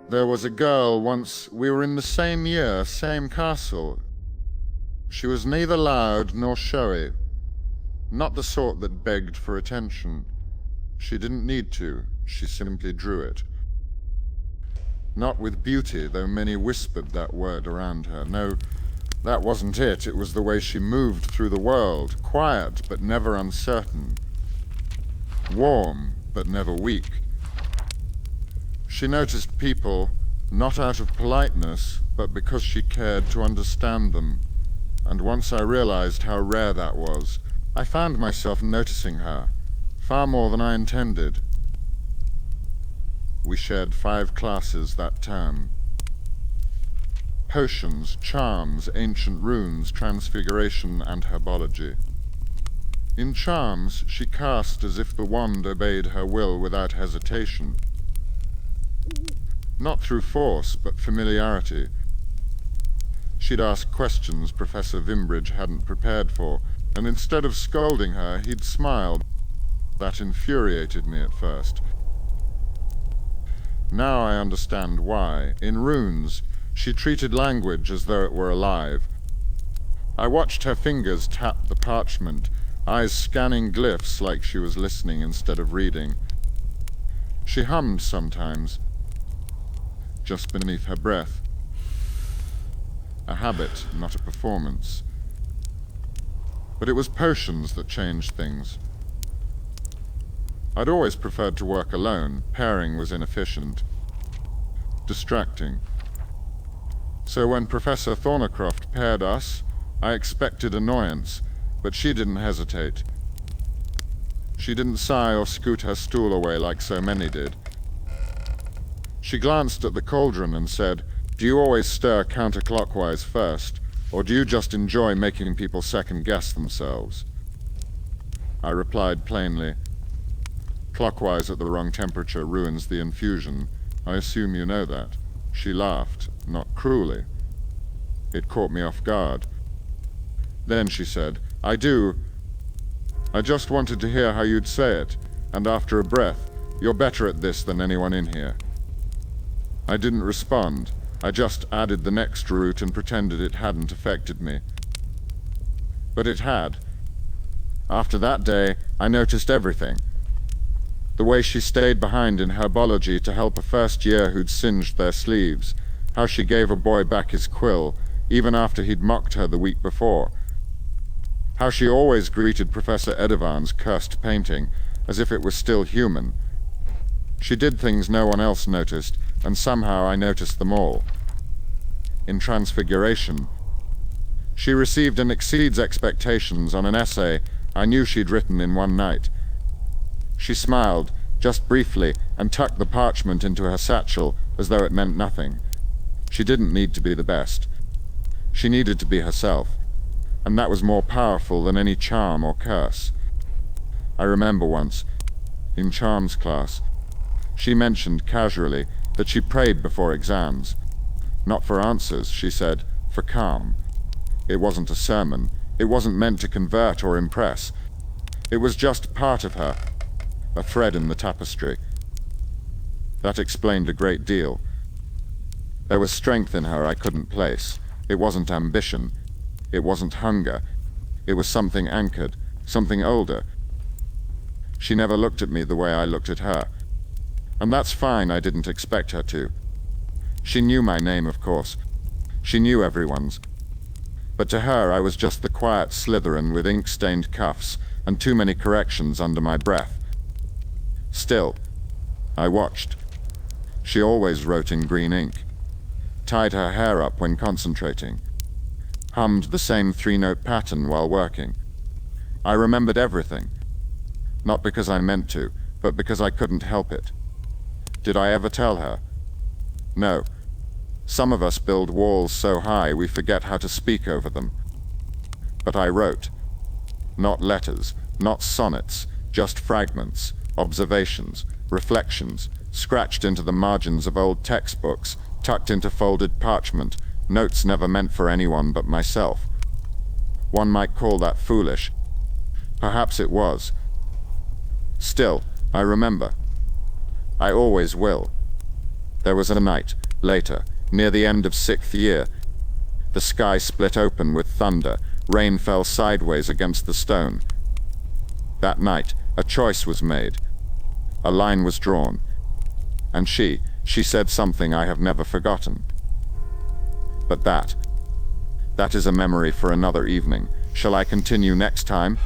There was a girl once, we were in the same year, same castle. She was neither loud nor showy, not the sort that begged for attention. She didn't need to, she simply drew it. Not with beauty, though many whispered that word around her. No, that wasn't it. It was the way she moved through the world, quiet but never uncertain, warm but never weak. She noticed people, not out of politeness, but because she cared to understand them. And once I realized how rare that was, I found myself noticing her, far more than I intended. We shared 5 classes that term. Potions, charms, ancient runes, transfiguration, and herbology. In charms, she cast as if the wand obeyed her will without hesitation. Not through force, but familiarity. She'd ask questions Professor Vimbridge hadn't prepared for, and instead of scolding her, he'd smiled. That infuriated me at first. Now I understand why. In runes, she treated language as though it were alive. I watched her fingers tap the parchment, eyes scanning glyphs like she was listening instead of reading. She hummed sometimes, just beneath her breath. A habit, not a performance. But it was potions that changed things. I'd always preferred to work alone. Pairing was inefficient, distracting. So when Professor Thornycroft paired us, I expected annoyance, but she didn't hesitate. She didn't sigh or scoot her stool away like so many did. She glanced at the cauldron and said, "Do you always stir counterclockwise first, or do you just enjoy making people second-guess themselves?" I replied plainly, "Clockwise at the wrong temperature ruins the infusion. I assume you know that." She laughed, not cruelly. It caught me off guard. Then she said, "I do. I just wanted to hear how you'd say it, and after a breath, you're better at this than anyone in here." I didn't respond. I just added the next root and pretended it hadn't affected me. But it had. After that day, I noticed everything. The way she stayed behind in herbology to help a first year who'd singed their sleeves, how she gave a boy back his quill, even after he'd mocked her the week before, how she always greeted Professor Edivan's cursed painting as if it was still human. She did things no one else noticed, and somehow I noticed them all. In Transfiguration, she received and exceeds expectations on an essay I knew she'd written in one night. She smiled, just briefly, and tucked the parchment into her satchel as though it meant nothing. She didn't need to be the best. She needed to be herself, and that was more powerful than any charm or curse. I remember once, in charms class, she mentioned casually that she prayed before exams. Not for answers, she said, for calm. It wasn't a sermon. It wasn't meant to convert or impress. It was just part of her, a thread in the tapestry. That explained a great deal. There was strength in her I couldn't place. It wasn't ambition. It wasn't hunger. It was something anchored, something older. She never looked at me the way I looked at her. And that's fine, I didn't expect her to. She knew my name, of course. She knew everyone's. But to her I was just the quiet Slytherin with ink-stained cuffs and too many corrections under my breath. Still, I watched. She always wrote in green ink, tied her hair up when concentrating, hummed the same 3-note pattern while working. I remembered everything, not because I meant to, but because I couldn't help it. Did I ever tell her? No. Some of us build walls so high we forget how to speak over them. But I wrote. Not letters, not sonnets, just fragments, observations, reflections, scratched into the margins of old textbooks, tucked into folded parchment, notes never meant for anyone but myself. One might call that foolish. Perhaps it was. Still, I remember. I always will. There was a night, later, near the end of 6th year. The sky split open with thunder, rain fell sideways against the stone. That night, a choice was made. A line was drawn. And she said something I have never forgotten. But that is a memory for another evening. Shall I continue next time?